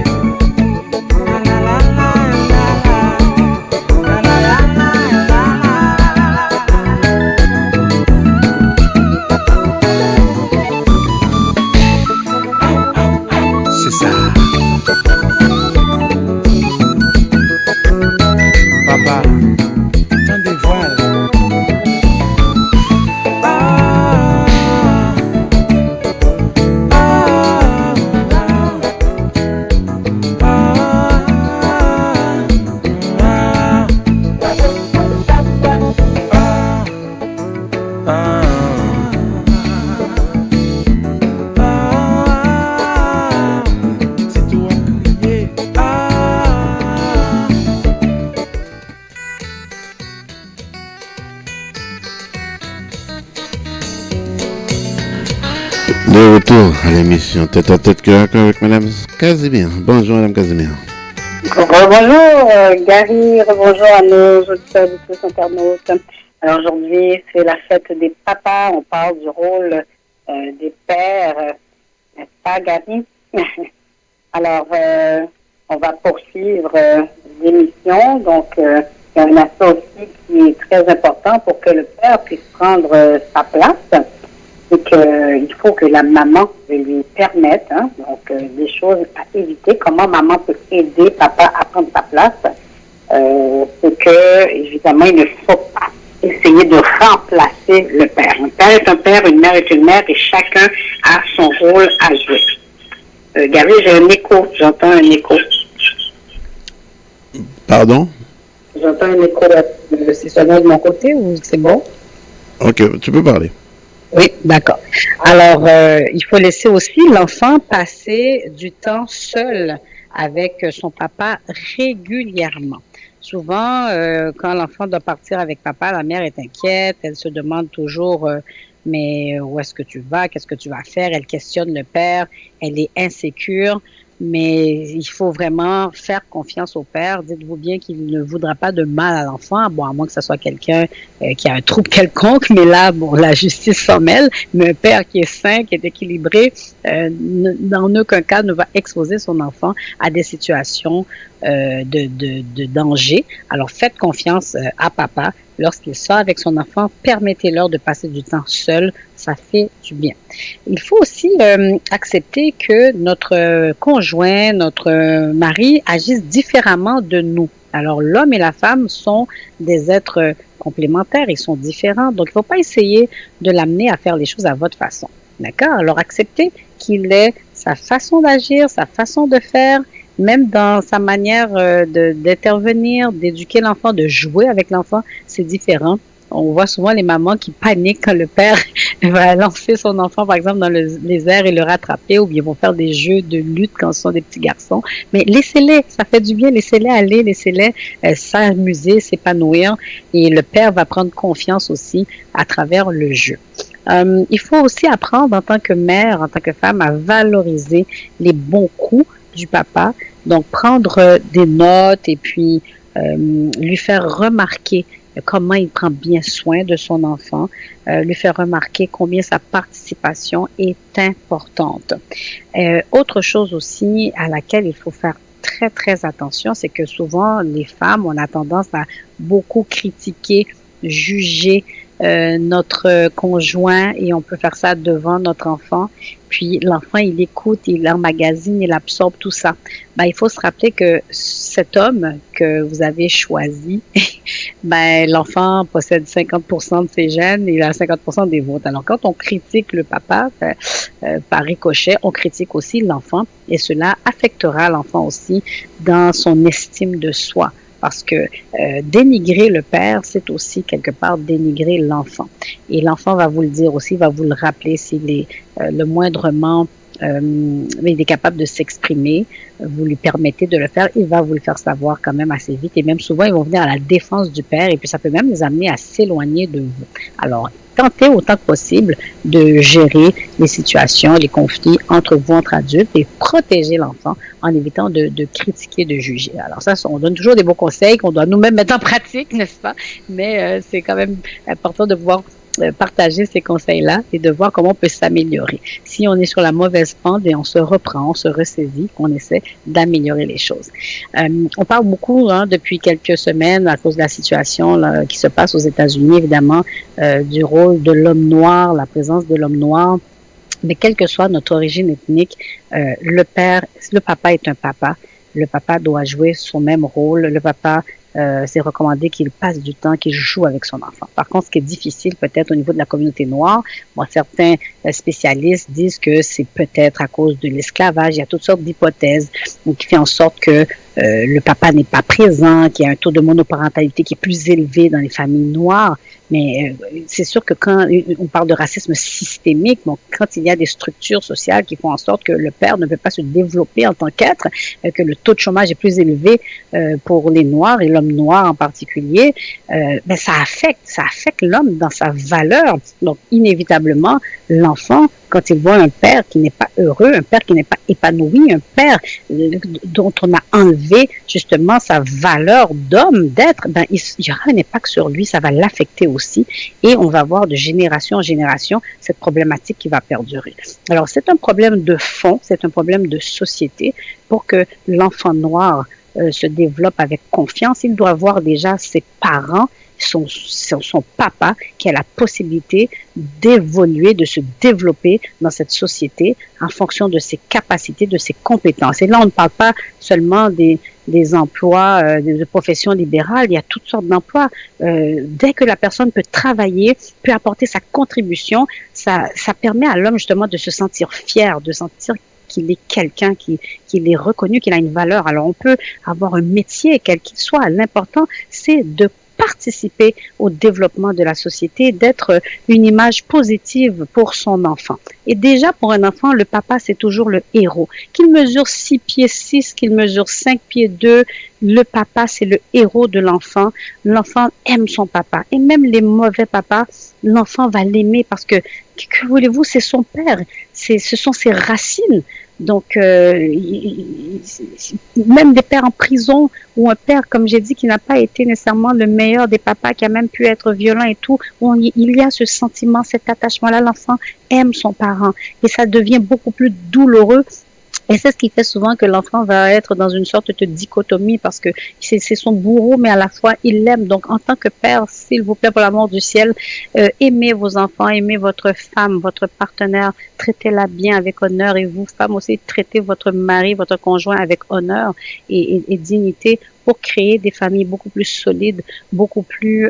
C'est ça. Papa, tant des voiles. De retour à l'émission Tête à Tête Cœur à Cœur avec Madame Casimir. Bonjour Madame Casimir. Bonjour Gary, bonjour à nos auditeurs et tous internautes. Alors aujourd'hui, c'est la fête des papas. On parle du rôle des pères, n'est-ce pas Gary? Alors, on va poursuivre l'émission. Donc, il y a un aspect aussi qui est très important pour que le père puisse prendre sa place. C'est qu'il faut que la maman lui permette, donc des choses à éviter, comment maman peut aider papa à prendre sa place. C'est que, évidemment, il ne faut pas essayer de remplacer le père. Un père est un père, une mère est une mère, et chacun a son rôle à jouer. Gary, j'ai un écho, j'entends un écho. Pardon? J'entends un écho, c'est seulement de mon côté ou c'est bon? Ok, tu peux parler. Oui, d'accord. Alors, il faut laisser aussi l'enfant passer du temps seul avec son papa régulièrement. Souvent, quand l'enfant doit partir avec papa, la mère est inquiète, elle se demande toujours mais où est-ce que tu vas, qu'est-ce que tu vas faire? Elle questionne le père, elle est insécure. Mais il faut vraiment faire confiance au père. Dites-vous bien qu'il ne voudra pas de mal à l'enfant, bon, à moins que ce soit quelqu'un qui a un trouble quelconque, mais là, bon, la justice s'en mêle. Mais un père qui est sain, qui est équilibré, dans aucun cas ne va exposer son enfant à des situations de danger. Alors, faites confiance à papa. Lorsqu'il sort avec son enfant, permettez-leur de passer du temps seul. Ça fait du bien. Il faut aussi accepter que notre conjoint, notre mari agissent différemment de nous. Alors, l'homme et la femme sont des êtres complémentaires, ils sont différents. Donc, il ne faut pas essayer de l'amener à faire les choses à votre façon. D'accord? Alors, acceptez qu'il ait sa façon d'agir, sa façon de faire, même dans sa manière d'intervenir, d'éduquer l'enfant, de jouer avec l'enfant, c'est différent. On voit souvent les mamans qui paniquent quand le père va lancer son enfant, par exemple, dans les airs et le rattraper, ou bien vont faire des jeux de lutte quand ce sont des petits garçons. Mais laissez-les, ça fait du bien, laissez-les aller, laissez-les s'amuser, s'épanouir, et le père va prendre confiance aussi à travers le jeu. Il faut aussi apprendre en tant que mère, en tant que femme, à valoriser les bons coups du papa, donc prendre des notes et puis lui faire remarquer comment il prend bien soin de son enfant, lui faire remarquer combien sa participation est importante. Autre chose aussi à laquelle il faut faire très, très attention, c'est que souvent, les femmes, on a tendance à beaucoup critiquer, juger notre conjoint, et on peut faire ça devant notre enfant. Puis l'enfant, il écoute, il emmagasine, il absorbe tout ça. Il faut se rappeler que cet homme que vous avez choisi, l'enfant possède 50% de ses gènes, il a 50% des vôtres. Alors quand on critique le papa, par ricochet, on critique aussi l'enfant, et cela affectera l'enfant aussi dans son estime de soi. Parce que dénigrer le père, c'est aussi quelque part dénigrer l'enfant. Et l'enfant va vous le dire aussi, va vous le rappeler s'il est le moindrement, il est capable de s'exprimer, vous lui permettez de le faire, il va vous le faire savoir quand même assez vite. Et même souvent, ils vont venir à la défense du père, et puis ça peut même les amener à s'éloigner de vous. Alors, tentez autant que possible de gérer les situations, les conflits entre vous, entre adultes, et protéger l'enfant en évitant de critiquer, de juger. Alors ça, on donne toujours des bons conseils qu'on doit nous-mêmes mettre en pratique, n'est-ce pas? Mais c'est quand même important de pouvoir partager ces conseils-là et de voir comment on peut s'améliorer. Si on est sur la mauvaise pente, et on se reprend, on se ressaisit, on essaie d'améliorer les choses. On parle beaucoup depuis quelques semaines, à cause de la situation là, qui se passe aux États-Unis, évidemment, du rôle de l'homme noir, la présence de l'homme noir. Mais quelle que soit notre origine ethnique, le papa est un papa. Le papa doit jouer son même rôle. Le papa, c'est recommandé qu'il passe du temps, qu'il joue avec son enfant. Par contre, ce qui est difficile peut-être au niveau de la communauté noire, certains spécialistes disent que c'est peut-être à cause de l'esclavage. Il y a toutes sortes d'hypothèses qui font en sorte que le papa n'est pas présent, qu'il y a un taux de monoparentalité qui est plus élevé dans les familles noires. Mais c'est sûr que quand on parle de racisme systémique, quand il y a des structures sociales qui font en sorte que le père ne peut pas se développer en tant qu'être, que le taux de chômage est plus élevé pour les Noirs et l'homme noir en particulier, ça affecte l'homme dans sa valeur. Donc, inévitablement, l'enfant, quand il voit un père qui n'est pas heureux, un père qui n'est pas épanoui, un père dont on a enlevé justement sa valeur d'homme, d'être, il y aura un impact sur lui, ça va l'affecter aussi, et on va voir de génération en génération cette problématique qui va perdurer. Alors, c'est un problème de fond, c'est un problème de société. Pour que l'enfant noir se développe avec confiance, il doit voir déjà ses parents, son papa, qui a la possibilité d'évoluer, de se développer dans cette société en fonction de ses capacités, de ses compétences. Et là, on ne parle pas seulement des emplois de professions libérales, il y a toutes sortes d'emplois. Dès que la personne peut travailler, peut apporter sa contribution, ça permet à l'homme justement de se sentir fier, de sentir qu'il est quelqu'un, qu'il est reconnu, qu'il a une valeur. Alors, on peut avoir un métier, quel qu'il soit. L'important, c'est de participer au développement de la société, d'être une image positive pour son enfant. Et déjà, pour un enfant, le papa, c'est toujours le héros. Qu'il mesure 6 pieds 6, qu'il mesure 5 pieds 2, le papa, c'est le héros de l'enfant. L'enfant aime son papa. Et même les mauvais papas, l'enfant va l'aimer parce que voulez-vous, c'est son père. Ce sont ses racines. Donc, même des pères en prison ou un père, comme j'ai dit, qui n'a pas été nécessairement le meilleur des papas, qui a même pu être violent et tout, il y a ce sentiment, cet attachement-là. L'enfant aime son parent et ça devient beaucoup plus douloureux. Et c'est ce qui fait souvent que l'enfant va être dans une sorte de dichotomie parce que c'est son bourreau, mais à la fois il l'aime. Donc, en tant que père, s'il vous plaît, pour l'amour du ciel, aimez vos enfants, aimez votre femme, votre partenaire, traitez-la bien avec honneur. Et vous, femmes aussi, traitez votre mari, votre conjoint avec honneur et dignité pour créer des familles beaucoup plus solides, beaucoup plus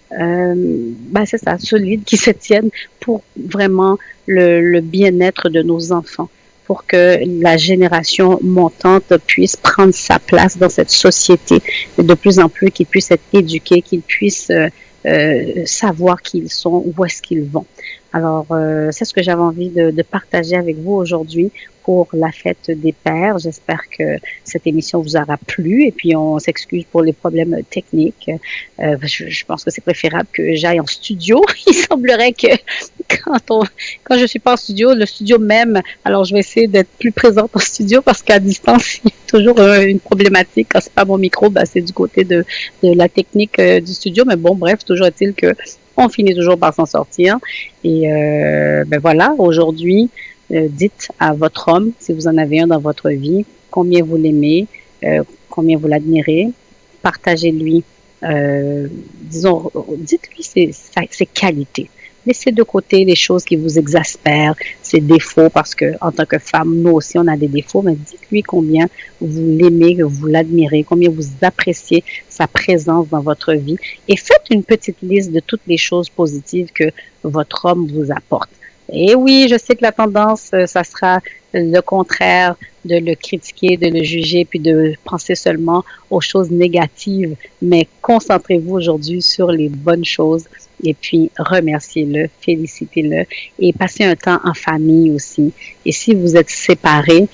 c'est ça, solides, qui se tiennent pour vraiment le bien-être de nos enfants, pour que la génération montante puisse prendre sa place dans cette société, de plus en plus qu'ils puissent être éduqués, qu'ils puissent savoir qui ils sont, où est-ce qu'ils vont. Alors, c'est ce que j'avais envie de partager avec vous aujourd'hui pour la fête des pères. J'espère que cette émission vous aura plu et puis on s'excuse pour les problèmes techniques. Je pense que c'est préférable que j'aille en studio. Il semblerait que quand je suis pas en studio, le studio même, alors je vais essayer d'être plus présente en studio parce qu'à distance, il y a toujours une problématique. Quand c'est pas mon micro, c'est du côté de la technique du studio. Mais bon, bref, toujours est-il que on finit toujours par s'en sortir. Et voilà, aujourd'hui, dites à votre homme, si vous en avez un dans votre vie, combien vous l'aimez, combien vous l'admirez, partagez-lui, dites-lui ses qualités. Laissez de côté les choses qui vous exaspèrent, ses défauts, parce que en tant que femme, nous aussi, on a des défauts, mais dites-lui combien vous l'aimez, que vous l'admirez, combien vous appréciez sa présence dans votre vie et faites une petite liste de toutes les choses positives que votre homme vous apporte. Et oui, je sais que la tendance, ça sera le contraire, de le critiquer, de le juger, puis de penser seulement aux choses négatives. Mais concentrez-vous aujourd'hui sur les bonnes choses et puis remerciez-le, félicitez-le et passez un temps en famille aussi. Et si vous êtes séparés,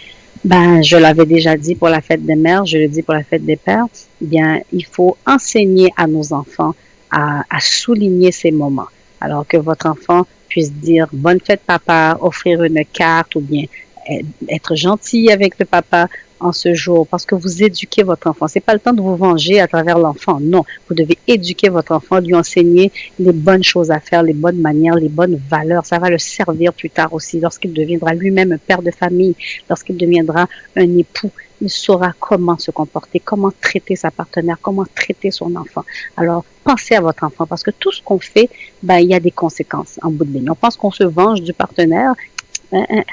je l'avais déjà dit pour la fête des mères, je le dis pour la fête des pères, bien, il faut enseigner à nos enfants à souligner ces moments. Alors que votre enfant puisse dire « Bonne fête papa », offrir une carte ou bien être gentil avec le papa en ce jour parce que vous éduquez votre enfant. C'est pas le temps de vous venger à travers l'enfant. Non, vous devez éduquer votre enfant, lui enseigner les bonnes choses à faire, les bonnes manières, les bonnes valeurs. Ça va le servir plus tard aussi lorsqu'il deviendra lui-même un père de famille, lorsqu'il deviendra un époux. Il saura comment se comporter, comment traiter sa partenaire, comment traiter son enfant. Alors, pensez à votre enfant parce que tout ce qu'on fait, il y a des conséquences en bout de ligne. On pense qu'on se venge du partenaire,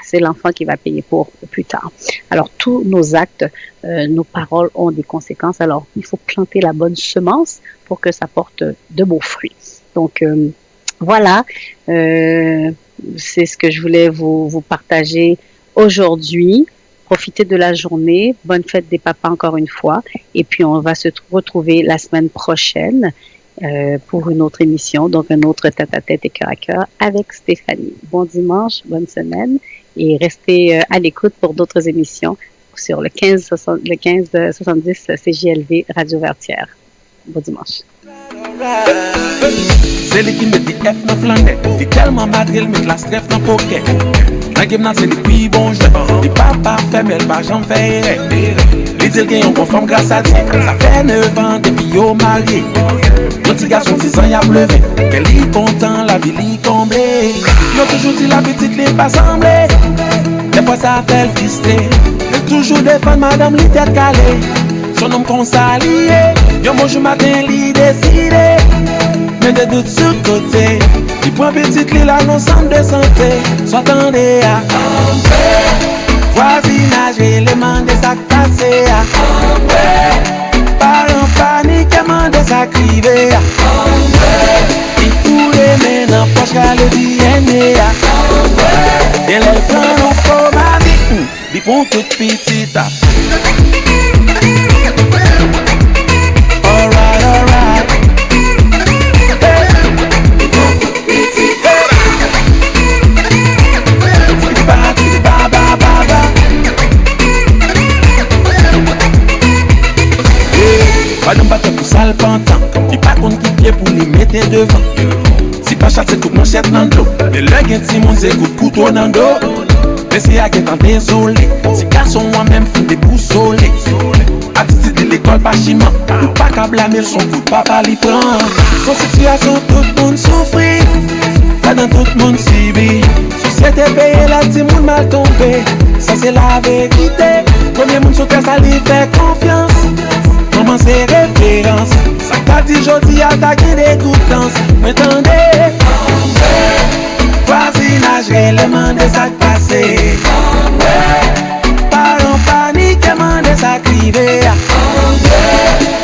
c'est l'enfant qui va payer pour plus tard. Alors, tous nos actes, nos paroles ont des conséquences. Alors, il faut planter la bonne semence pour que ça porte de beaux fruits. Donc, voilà, c'est ce que je voulais vous partager aujourd'hui. Profitez de la journée. Bonne fête des papas encore une fois. Et puis, on va se retrouver la semaine prochaine pour une autre émission, donc un autre tête-à-tête et cœur à cœur avec Stéphanie. Bon dimanche, bonne semaine et restez à l'écoute pour d'autres émissions sur le 1570 CJLV Radio Vertière. Bon dimanche. C'est lui qui met des F dans flanette. T'es tellement madril, met la stref dans pocket. La game nan c'est des puis bon jeu. Les papa fait mais pas j'en fais. Les dire qu'ils ont conforme grâce à Dieu. Ça fait 9 ans depuis yo marié. Nos petits garçons 10 ans y a pleuvé. Qu'elle est content, la vie l'y comblée. Nous toujours dit la petite l'est pas semblée. Des fois ça fait le frustré. Mais toujours défendre madame l'y tête calée. Son homme consalié. Yo mon jour matin l'y décidé. Mais de doutes sur le côté. Il prend petite l'île à nos centres de santé. Soit tendez à voisinage, élément de sac passé à parents panique, élément de sac crivé à il faut les mains dans poche qu'à le DNA à et les plans non chromatique. Ils font toute petite à alright. t'es devant. Si pas chat, c'est tout mon chèque dans le dos. Mais le gain de Simon, c'est coup de couteau dans le dos. Mais c'est à qui t'en désolé. Si garçon moi-même font des boussolés. Attitude de l'école pas chiment. Ou pas qu'à blâmer son coup de papa l'y prend. Son situation tout le monde souffrit. Pas dans tout le monde subit. Société payée là, petit monde mal tombé. Ça c'est la vérité. Premier monde sur terre ça lui fait confiance. Maman c'est référence. Ça t'a dit jodi attaquer des goûtances. M'entendez? Voisinage réellement de ça passé. Parents panique, demandez ça criver.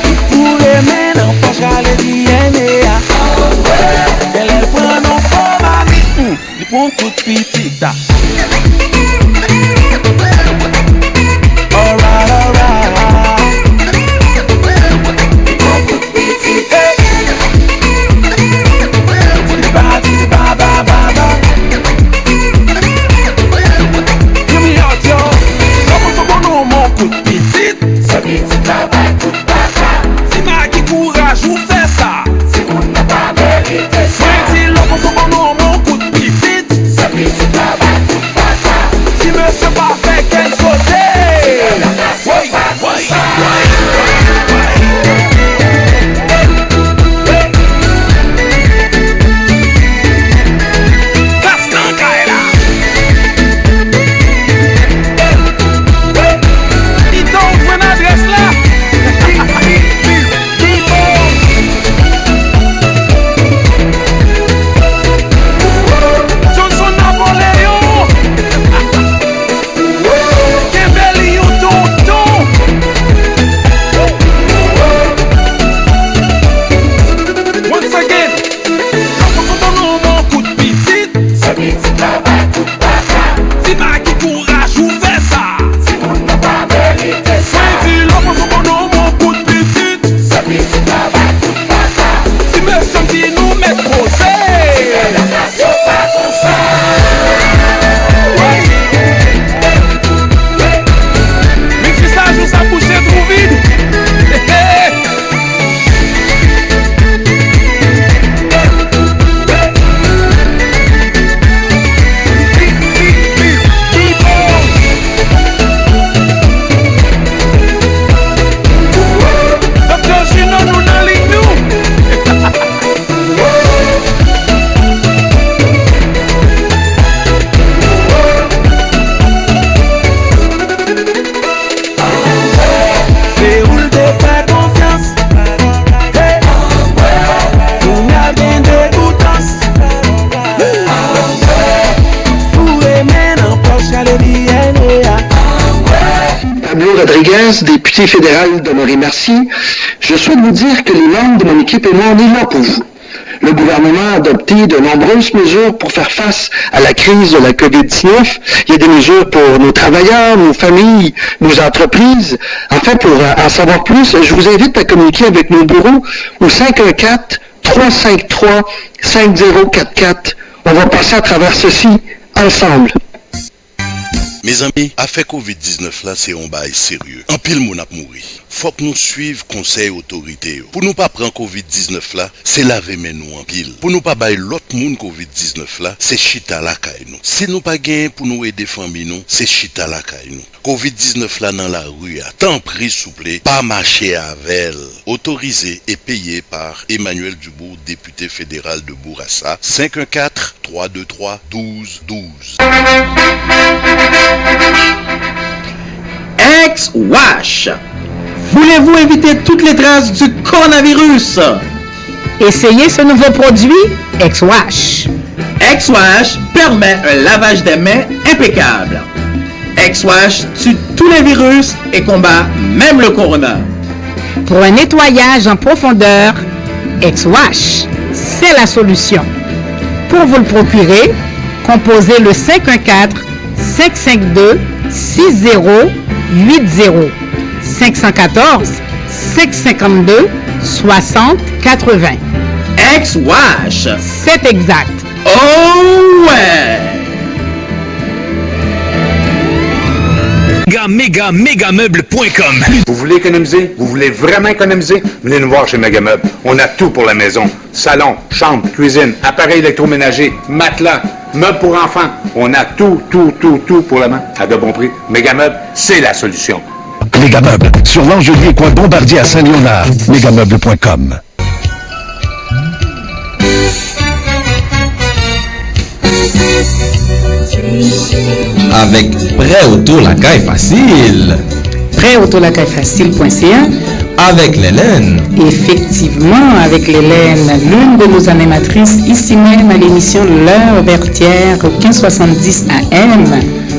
Il faut les mains en poche à les DNA. Elle est prend nos formes à lui. Ils font toute petite. Alright, alright. Ils font toute petite. Ça petite là-bas, tout papa. Si ma qui courage ou fait ça. Si on n'a pas mérité ça. Si l'homme son bon mon coup de petite. Ça petite là-bas, tout papa. Si monsieur pas fait qu'elle sautait. Oui, oui, Rodriguez, député fédéral de Marie-Merci, je souhaite vous dire que les membres de mon équipe et moi, on est là pour vous. Le gouvernement a adopté de nombreuses mesures pour faire face à la crise de la COVID-19. Il y a des mesures pour nos travailleurs, nos familles, nos entreprises. En fait, pour en savoir plus, je vous invite à communiquer avec nos bureaux au 514-353-5044. On va passer à travers ceci ensemble. Mes amis, affaire COVID-19 là, c'est un bail sérieux. En pile, mon ap mouri. Faut que nous suivions conseil autorité. Pour nous pas prendre COVID-19 là, c'est laver mais nous en pile. Pour nous pas bailler l'autre monde COVID-19 là, c'est chita la caille nous. Si nous pas gagner pour nous aider famille nous, c'est chita la caille nous. COVID-19 là dans la rue, tant pris souple, pas marcher avec. Autorisé et payé par Emmanuel Dubourg, député fédéral de Bourassa, 514-323-1212. Ex-Wash. Voulez-vous éviter toutes les traces du coronavirus? Essayez ce nouveau produit, Ex-Wash. Ex-Wash permet un lavage des mains impeccable. Ex-Wash tue tous les virus et combat même le corona. Pour un nettoyage en profondeur, Ex-Wash, c'est la solution. Pour vous le procurer, composez le 514-552-6080. 514-552-6080. Ex-Wash. C'est exact. Oh ouais! megameuble.com. Vous voulez économiser? Vous voulez vraiment économiser? Venez nous voir chez Megameuble. On a tout pour la maison. Salon, chambre, cuisine, appareil électroménager, matelas, meubles pour enfants. On a tout pour la main. À de bons prix. Megameuble, c'est la solution. Mégameuble, sur l'Angelier, coin Bombardier à Saint-Léonard. Mégameuble.com. Avec Prêt Auto la caille facile. Prêtautolacayefacile.ca. Avec l'Hélène. Effectivement, avec l'Hélène, l'une de nos animatrices ici même à l'émission L'Heure Vertière au 1570 AM.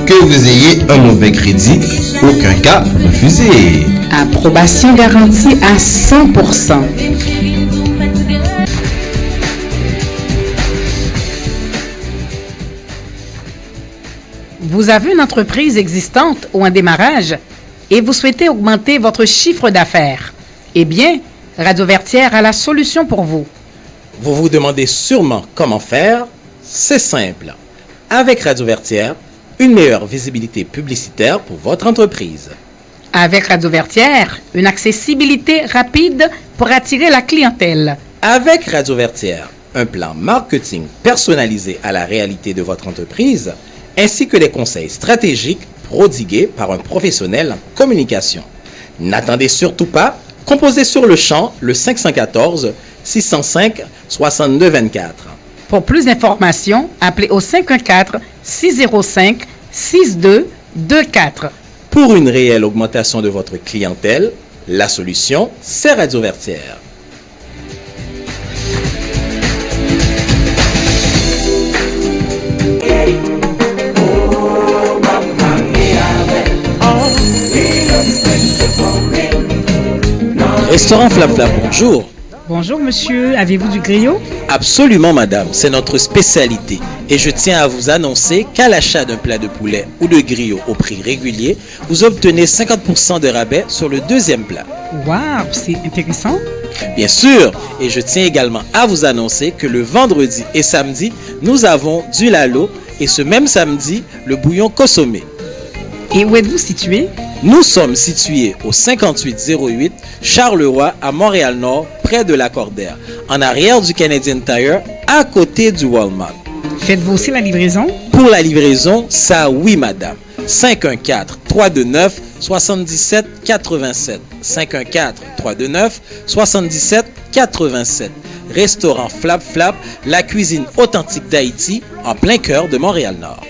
Que vous ayez un mauvais crédit, aucun cas refusé. Approbation garantie à 100%. Vous avez une entreprise existante ou un démarrage et vous souhaitez augmenter votre chiffre d'affaires. Eh bien, Radio Vertière a la solution pour vous. Vous vous demandez sûrement comment faire? C'est simple. Avec Radio Vertière, une meilleure visibilité publicitaire pour votre entreprise. Avec Radio Vertière, une accessibilité rapide pour attirer la clientèle. Avec Radio Vertière, un plan marketing personnalisé à la réalité de votre entreprise, ainsi que des conseils stratégiques prodigués par un professionnel en communication. N'attendez surtout pas, composez sur le champ le 514 605 62 24. Pour plus d'informations, appelez au 514 605 6224. Pour une réelle augmentation de votre clientèle, la solution, c'est Radio Vertière. Restaurant Flap Flap, bonjour. Bonjour monsieur, avez-vous du griot? Absolument madame, c'est notre spécialité. Et je tiens à vous annoncer qu'à l'achat d'un plat de poulet ou de griot au prix régulier, vous obtenez 50% de rabais sur le deuxième plat. Waouh, c'est intéressant. Bien sûr, et je tiens également à vous annoncer que le vendredi et samedi, nous avons du lalo et ce même samedi, le bouillon consommé. Et où êtes-vous situé? Nous sommes situés au 5808 Charleroi à Montréal-Nord, près de Lacordaire, en arrière du Canadian Tire, à côté du Walmart. Faites-vous aussi la livraison? Pour la livraison, ça oui madame. 514-329-7787. 514-329-7787. Restaurant Flap Flap, la cuisine authentique d'Haïti, en plein cœur de Montréal-Nord.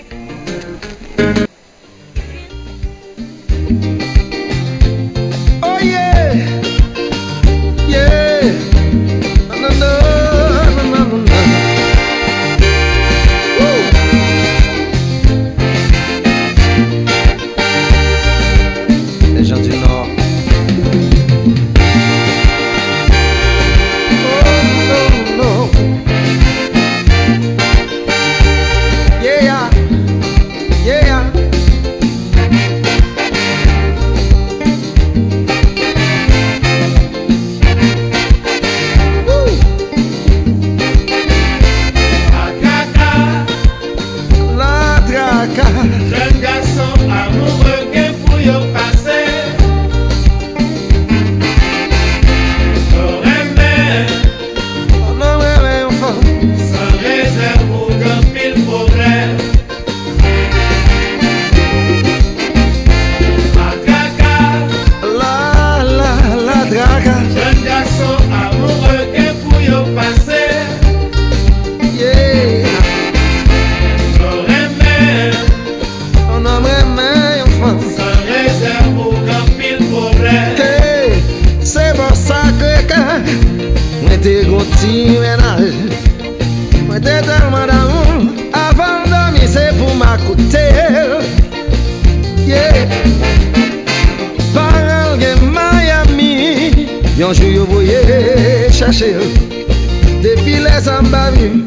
Depuis les embavus,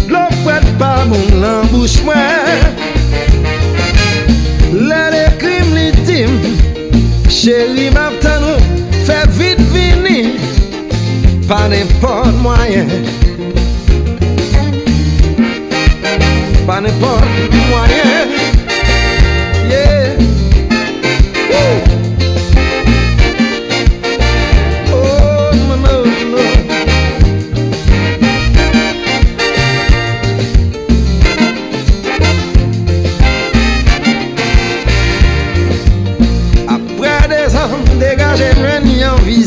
l'on prête pas mon l'embouche moi. Les crimes l'intime, chérie m'attend, fait vite venir, pas n'importe moyen. Pas n'importe moyen. Yeah. Oh.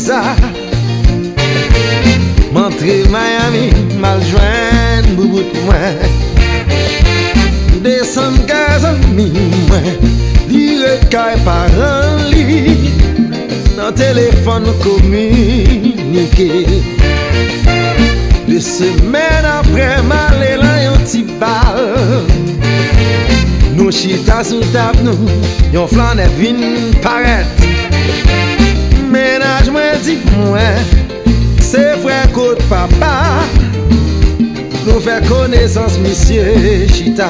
Florida. Montré Miami, mal joindre bout de moi. Descend gaz ami moi. Lire caille parents li. Dans téléphone communiqué. 2 semaines après m'aller là yon ti bal. Nous chita sous table nous, yon flanette vin paraître. Ménage moi dit moi, c'est frère côte papa. Nous fait connaissance monsieur chita.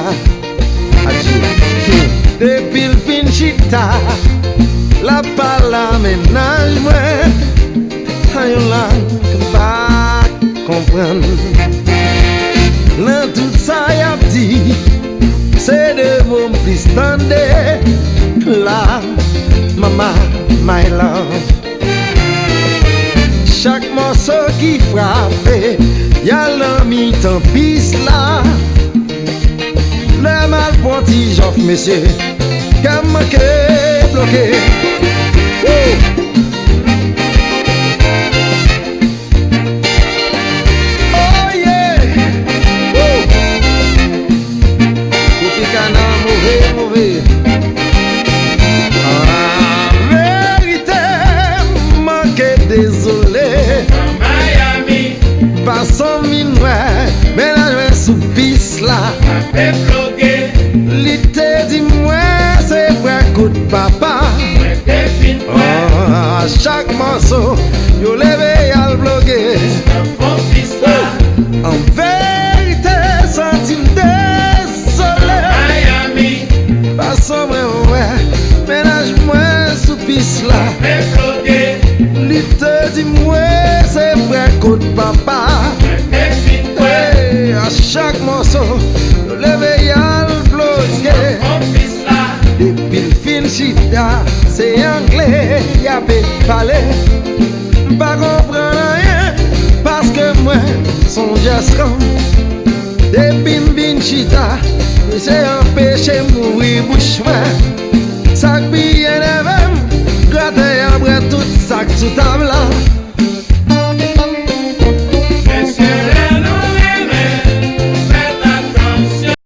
Depuis le fin chita, la parla ménage moi. Ayon la pas comprendre. Là tout ça y a dit. C'est de mon plus tendé. La maman, my love. Chaque morceau qui frappe, y'a l'ami tant pis là. Le mal ponti j'offre monsieur, comme que bloqué. Mauvais. En vérité, manqué désolé. Miami, passons minuit, mais là je sous piste là. L'été dis-moi, c'est vrai coup de papa. À chaque morceau, yo levé à le bloquer. En vérité, sentime désolé. Passons moi ouais, ménage moi sous piste là. Lutte dis-moi, c'est vrai coup de papa. Hey, à chaque morceau, le levé à le bloquer. Depuis le fin chita, c'est anglais, y'a pas parler. Pas comprendre rien, parce que moi, son geste comme. Depuis le fin chita, c'est un péché mourir bouche moi. Sac bien même, gratter après tout sac sous table là.